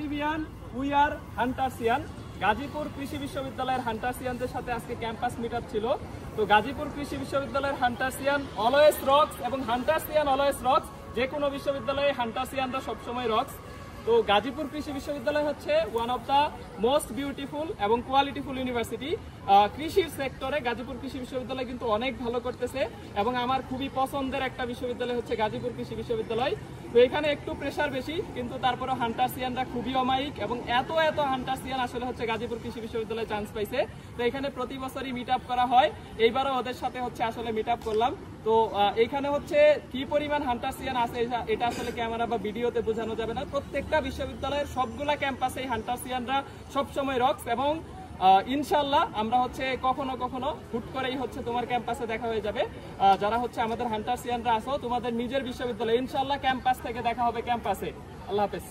Everyone, we are Huntersian. Gazipur কৃষি বিশ্ববিদ্যালয়ের হান্টারসিয়ানদের সাথে আজকে ক্যাম্পাস মিটআপ ছিল। তো গাজীপুর কৃষি বিশ্ববিদ্যালয়ের হান্টারসিয়ান অলওয়েজ রক্স এবং হান্টারসিয়ান অলওয়েজ রক্স। যে কোনো বিশ্ববিদ্যালয়ে হান্টারসিয়ানরা সবসময় রক্স। তো গাজীপুর কৃষি বিশ্ববিদ্যালয় হচ্ছে one of the most beautiful এবং কোয়ালিটিফুল ইউনিভার্সিটি। কৃষির সেক্টরে গাজীপুর কৃষি বিশ্ববিদ্যালয় কিন্তু অনেক ভালো করতেছে এবং আমার খুবই পছন্দের একটা বিশ্ববিদ্যালয় হচ্ছে গাজীপুর কৃষি বিশ্ববিদ্যালয়। তো এখানে একটু প্রেশার বেশি, কিন্তু তারপরে হান্টারসিয়ানরা খুবই অমায়িক এবং এত হান্টারসিয়ান আসলে হচ্ছে গাজীপুর কৃষি বিশ্ববিদ্যালয়ে চান্স পাইছে। তো এখানে প্রতি বছরই মিট আপ করা হয়, এইবারও ওদের সাথে হচ্ছে আসলে মিট আপ করলাম। তো এখানে হচ্ছে কি পরিমাণ হান্টারসিয়ান আছে এটা আসলে ক্যামেরা বা ভিডিওতে বোঝানো যাবে না। প্রত্যেকটা বিশ্ববিদ্যালয়ের সবগুলা ক্যাম্পাসে হান্টারসিয়ানরা সবসময় রক্স এবং ইনশাল্লাহ আমরা হচ্ছে কখনো কখনো হুট করেই হচ্ছে তোমার ক্যাম্পাসে দেখা হয়ে যাবে। যারা হচ্ছে আমাদের হান্টারসিয়ানরা আসো তোমাদের নিজের বিশ্ববিদ্যালয়ে ইনশাল্লাহ ক্যাম্পাস থেকে দেখা হবে ক্যাম্পাসে। আল্লাহ হাফেজ।